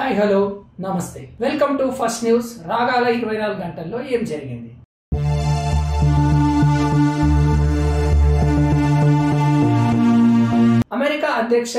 Hi hello నమస్తే welcome to first news. రాగాల 24 గంటల్లో ఏం జరిగింది? అమెరికా అధ్యక్ష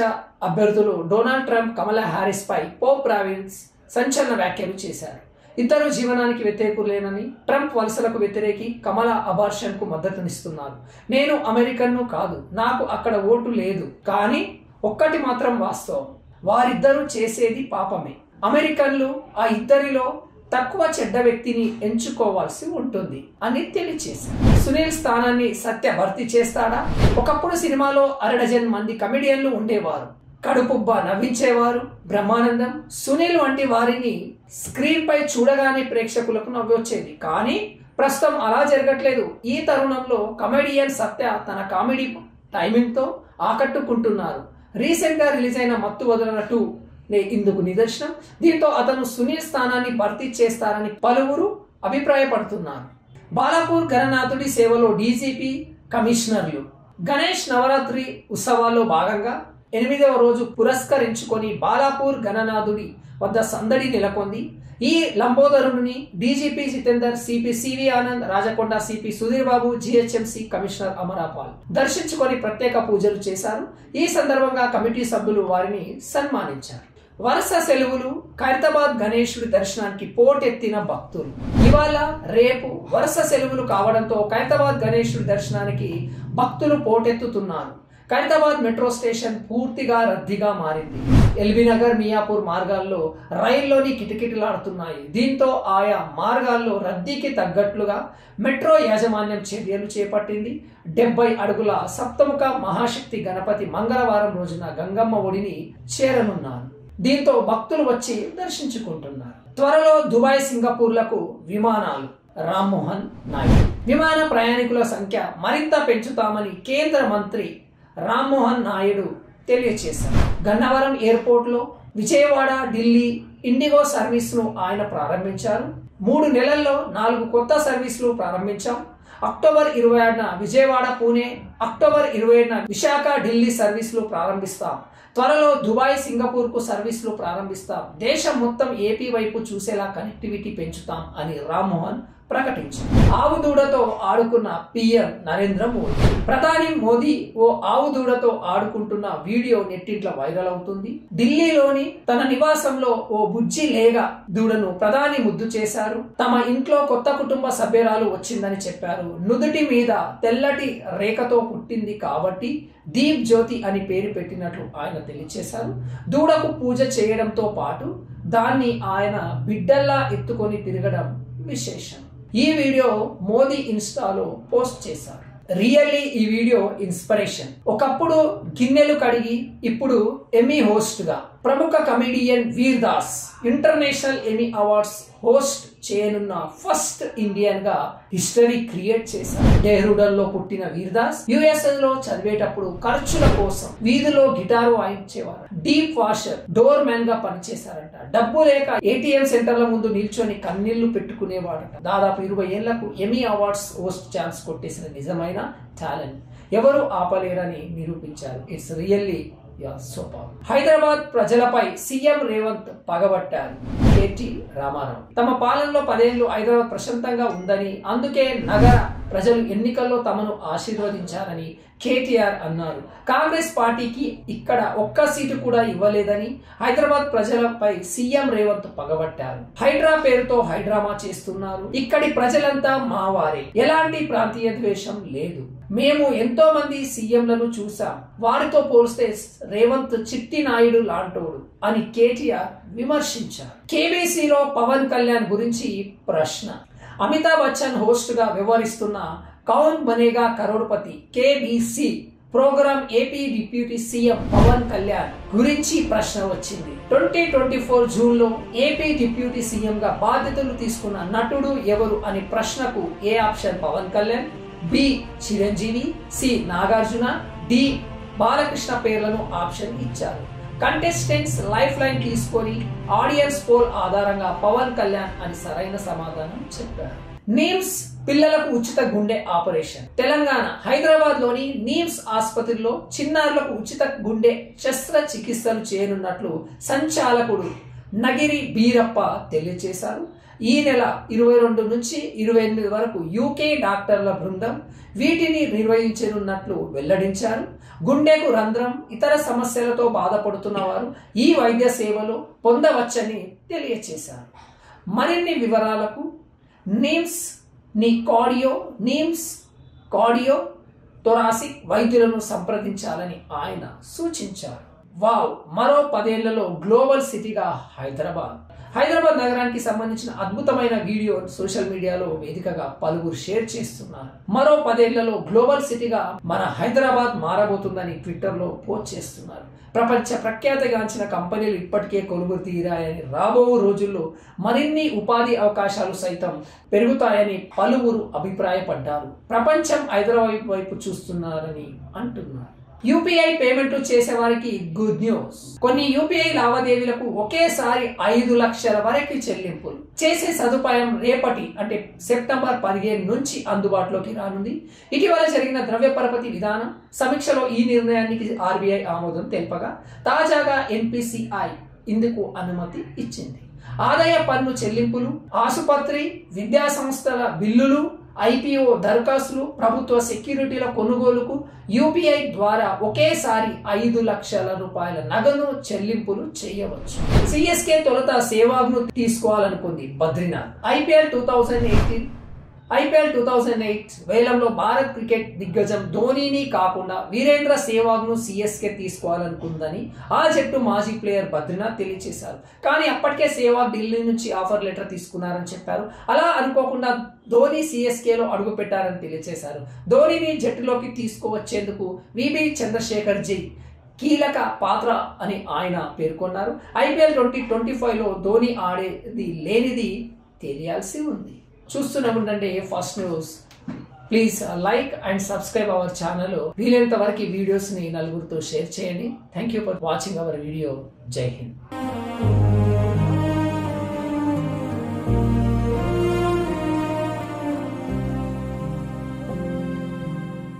అభ్యర్థులు డొనాల్డ్ ట్రంప్, కమలా హారిస్ పై పోప్ ఫ్రాన్సిస్ సంచలన వ్యాఖ్యలు చేశారు. ఇద్దరు జీవనానికి వ్యతిరేకులేనని, ట్రంప్ వలసలకు వ్యతిరేకి, కమలా అబార్షన్ కు మద్దతునిస్తున్నారు. నేను అమెరికన్ను కాదు, నాకు అక్కడ ఓటు లేదు, కానీ ఒక్కటి మాత్రం వాస్తవం, వారిద్దరూ చేసేది పాపమే. అమెరికన్లు ఆ ఇద్దరిలో తక్కువ చెడ్డ వ్యక్తిని ఎంచుకోవాల్సి ఉంటుంది అని తెలియచేశారు. సునీల్ స్థానాన్ని సత్య భర్తీ చేస్తాడా? ఒకప్పుడు సినిమాలో అరడజన్ మంది కమెడియన్లు ఉండేవారు, కడుపుబ్బ నవ్వించేవారు. బ్రహ్మానందం, సునీల్ వంటి వారిని స్క్రీన్ పై చూడగానే ప్రేక్షకులకు నవ్వొచ్చేది. కానీ ప్రస్తుతం అలా జరగట్లేదు. ఈ తరుణంలో కమెడియన్ సత్య తన కామెడీ టైమింగ్ తో ఆకట్టుకుంటున్నారు. రీసెంట్ గా రిలీజ్ అయిన మత్తు వదలన 2 ఇందుకు నిదర్శనం. దీంతో అతను సునీల్ స్థానాన్ని భర్తీ చేస్తారని పలువురు అభిప్రాయపడుతున్నారు. బాలాపూర్ గణనాథుడి సేవలో డీజీపీ, కమిషనర్లు. గణేష్ నవరాత్రి ఉత్సవాల్లో భాగంగా 8వ రోజు పురస్కరించుకొని బాలాపూర్ గణనాథుడి వద్ద సందడి నెలకొంది. ఈ లంబోదరుని DGP Jitender, CP CV Anand, Rajakonda CP Sudheer Babu, GHMC commissioner Amrapali దర్శించుకొని ప్రత్యేక పూజలు చేశారు. ఈ సందర్భంగా కమిటీ సభ్యులు వారిని సన్మానించారు. వరుస సెలవులు, ఖైరతాబాద్ గణేశుడి దర్శనానికి పోటెత్తిన భక్తులు. ఇవాళ రేపు వరుస సెలవులు కావడంతో ఖైరతాబాద్ గణేశుడి దర్శనానికి భక్తులు పోటెత్తుతున్నారు. ఖైరతాబాద్ మెట్రో స్టేషన్ పూర్తిగా రద్దీగా మారింది. ఎల్బీ నగర్, మియాపూర్ మార్గాల్లో రైల్లోని కిటకిటలాడుతున్నాయి. దీంతో ఆయా మార్గాల్లో రద్దీకి తగ్గట్లుగా మెట్రో యాజమాన్యం చర్యలు చేపట్టింది. 70 అడుగుల సప్తముఖ మహాశక్తి గణపతి మంగళవారం రోజున గంగమ్మ ఒడిని చేరనున్నారు. దీంతో భక్తులు వచ్చి దర్శించుకుంటున్నారు. త్వరలో దుబాయ్, సింగపూర్లకు విమానాలు. రామ్మోహన్ నాయుడు, విమాన ప్రయాణికుల సంఖ్య మరింత పెంచుతామని కేంద్ర మంత్రి రామ్మోహన్ నాయుడు తెలియజేశారు. గన్నవరం ఎయిర్పోర్ట్ లో విజయవాడ, ఢిల్లీ ఇండిగో సర్వీస్ ను ఆయన ప్రారంభించారు. 3 నెలల్లో 4 కొత్త సర్వీసులు ప్రారంభించాం. అక్టోబర్ 26న విజయవాడ, పూణే, అక్టోబర్ 27న విశాఖ, ఢిల్లీ సర్వీసులు ప్రారంభిస్తాం. త్వరలో దుబాయ్, సింగపూర్ కు సర్వీసులు ప్రారంభిస్తాం. దేశం మొత్తం ఏపీ వైపు చూసేలా కనెక్టివిటీ పెంచుతాం అని రామ్మోహన్ ప్రకటించారు. ఆవు దూడతో ఆడుకున్న పీఎం నరేంద్ర మోదీ. ప్రధాని మోదీ ఓ ఆవు దూడతో ఆడుకుంటున్న వీడియో నెట్టింట్లో వైరల్ అవుతుంది. ఢిల్లీలోని తన నివాసంలో ఓ బుజ్జి లేగ దూడను ప్రధాని ముద్దు చేశారు. తమ ఇంట్లో కొత్త కుటుంబ సభ్యురాలు వచ్చిందని చెప్పారు. నుదుటి మీద తెల్లటి రేఖతో పుట్టింది కాబట్టి దీప్ జ్యోతి అని పేరు పెట్టినట్లు ఆయన తెలియజేశారు. దూడకు పూజ చేయడంతో పాటు దాన్ని ఆయన బిడ్డల్లా ఎత్తుకొని తిరగడం విశేషం. ఈ వీడియో మోదీ ఇన్స్టాలో పోస్ట్ చేశారు. రియల్లీ ఈ వీడియో ఇన్స్పిరేషన్. ఒకప్పుడు గిన్నెలు కడిగి ఇప్పుడు ఎమీ హోస్ట్ గా ప్రముఖ comedian Vir Das international Emmy awards host చేయనున్న ఫస్ట్ ఇండియన్ గా హిస్టరీ క్రియేట్ చేశారు. డెహ్రాడూన్ లో పుట్టిన వీర్ దాస్ యుఎస్ఏ లో చదివేటప్పుడు ఖర్చుల కోసం వీధిలో గిటారు వాయించేవారు. డీప్ వాషర్, డోర్ మ్యాన్ గా పనిచేశారంట. డబ్బు లేక ఏటీఎం సెంటర్ల ముందు నిల్చొని కన్నీళ్లు పెట్టుకునేవాడట. దాదాపు 20 ఏళ్లకు ఎమీ అవార్డ్స్ హోస్ట్ ఛాన్స్ కొట్టేసిన నిజమైన టాలెంట్. ఎవరు ఆపలేరని నిరూపించారు. It's really super. హైదరాబాద్ ప్రజలపై సీఎం రేవంత్ పగబట్టారు. కేటీ రామారావు, తమ పాలనలో 10 ఏళ్లు హైదరాబాద్ ప్రశాంతంగా ఉందని, అందుకే నగర ప్రజలు ఎన్నికల్లో తమను ఆశీర్వదించారని కేటీఆర్ అన్నారు. కాంగ్రెస్ పార్టీకి ఇక్కడ ఒక్క సీటు కూడా ఇవ్వలేదని హైదరాబాద్ ప్రజలపై సీఎం రేవంత్ పగబట్టారు. హైడ్రా పేరుతో హైడ్రామా చేస్తున్నారు. ఇక్కడి ప్రజలంతా మావారే, ఎలాంటి ప్రాంతీయ ద్వేషం లేదు. మేము ఎంతో మంది సీఎంలను చూసాం, వారితో పోలిస్తే రేవంత్ చిట్టి నాయుడు లాంటోడు అని కేటీఆర్ విమర్శించారు. కేబీసీలో పవన్ కళ్యాణ్ గురించి ప్రశ్న. అమితాబ్ బచ్చన్ హోస్ట్ గా వ్యవహరిస్తున్న Kaun Banega Crorepati KBC programme AP deputy CM Pawan Kalyan గురించి ప్రశ్న వచ్చింది. 2024 జూన్ లో ఏపీ డిప్యూటీ సీఎం గా బాధ్యతలు తీసుకున్న నటుడు ఎవరు అనే ప్రశ్నకు A option Pawan Kalyan, B Chiranjeevi, C Nagarjuna, D Balakrishna పేర్లను ఆప్షన్ ఇచ్చారు. కంటెస్టెంట్స్ లైఫ్ లైన్ తీసుకొని ఆడియన్స్ పోల్ ఆధారంగా పవన్ కళ్యాణ్ అని సరైన సమాధానం చెప్పారు. నీమ్స్ పిల్లలకు ఉచిత గుండె ఆపరేషన్. తెలంగాణ హైదరాబాద్ లోని నీమ్స్ ఆసుపత్రిలో చిన్నారులకు ఉచిత గుండె శస్త్రచికిత్సలు చేయనున్నట్లు సంచాలకుడు నగిరి బీరప్ప తెలియజేశారు. ఈ నెల 22 నుంచి 28 వరకు యూకే డాక్టర్ల బృందం వీటిని నిర్వహించనున్నట్లు వెల్లడించారు. గుండెకు రంధ్రం, ఇతర సమస్యలతో బాధపడుతున్న వారు ఈ వైద్య సేవలు పొందవచ్చని తెలియజేశారు. మరిన్ని వివరాలకు నిమ్స్ కార్డియో థొరాసిక్ వైద్యులను సంప్రదించాలని ఆయన సూచించారు. వావ్, మరో 10 ఏళ్లలో గ్లోబల్ సిటీగా హైదరాబాద్ నగరానికి సంబంధించిన అద్భుతమైన వీడియో సోషల్ మీడియాలో వేదికగా పలువురు షేర్ చేస్తున్నారు. మరో 10 ఏళ్లలో గ్లోబల్ సిటీగా మన హైదరాబాద్ మారబోతుందని ట్విట్టర్లో పోస్ట్ చేస్తున్నారు. ప్రపంచ ప్రఖ్యాతిగాంచిన కంపెనీలు ఇప్పటికే కొలువురు తీరాయని, రాబో రోజుల్లో మరిన్ని ఉపాధి అవకాశాలు సైతం పెరుగుతాయని పలువురు అభిప్రాయపడ్డారు. ప్రపంచం హైదరాబాద్ వైపు చూస్తున్నారని అంటున్నారు. యూపీఐ పేమెంట్ చేసేవారికి గుడ్ న్యూస్. కొన్ని యూపీఐ లావాదేవీలకు ఒకేసారి 5 లక్షల వరకు చెల్లింపులు చేసే సదుపాయం రేపటి అంటే సెప్టెంబర్ 15 నుంచి అందుబాటులోకి రానుంది. ఇటీవల జరిగిన ద్రవ్య పరపతి విధానం సమీక్షలో ఈ నిర్ణయానికి ఆర్బీఐ ఆమోదం తెలపగా తాజాగా ఎన్పిసిఐ ఇందుకు అనుమతి ఇచ్చింది. ఆదాయ పన్ను చెల్లింపులు, ఆసుపత్రి, విద్యా సంస్థల బిల్లులు, ఐపీఓ దరఖాస్తులు, ప్రభుత్వ సెక్యూరిటీల కొనుగోలుకు యూపీఐ ద్వారా ఒకేసారి 5 లక్షల రూపాయల నగదు చెల్లింపులు చేయవచ్చు. సిఎస్కే తొలుత సేవాగ్ను తీసుకోవాలనుకుంది బద్రీనాథ్. ఐపీఎల్ 2008 వేలంలో భారత్ క్రికెట్ దిగ్గజం ధోనీని కాకుండా వీరేంద్ర సెహ్వాగ్ను సిఎస్కే తీసుకోవాలనుకుందని ఆ జట్టు మాజీ ప్లేయర్ బద్రీనాథ్ తెలియజేశారు. కానీ అప్పటికే సెహ్వాగ్ ఢిల్లీ నుంచి ఆఫర్ లెటర్ తీసుకున్నారని చెప్పారు. అలా అనుకోకుండా ధోని సిఎస్కేలో అడుగు పెట్టారని తెలియజేశారు. ధోనీని జట్టులోకి తీసుకువచ్చేందుకు విబి చంద్రశేఖర్ జై కీలక పాత్ర అని ఆయన పేర్కొన్నారు. ఐపీఎల్ 2025లో ధోని ఆడేది లేనిది తెలియాల్సి ఉంది. చూస్తూనే ఉండండి first news. Please like and subscribe our channel. వీలైనంత వరకు వీడియోస్ ని నలుగురితో షేర్ చేయండి. Thank you for watching our video. జై హింద్.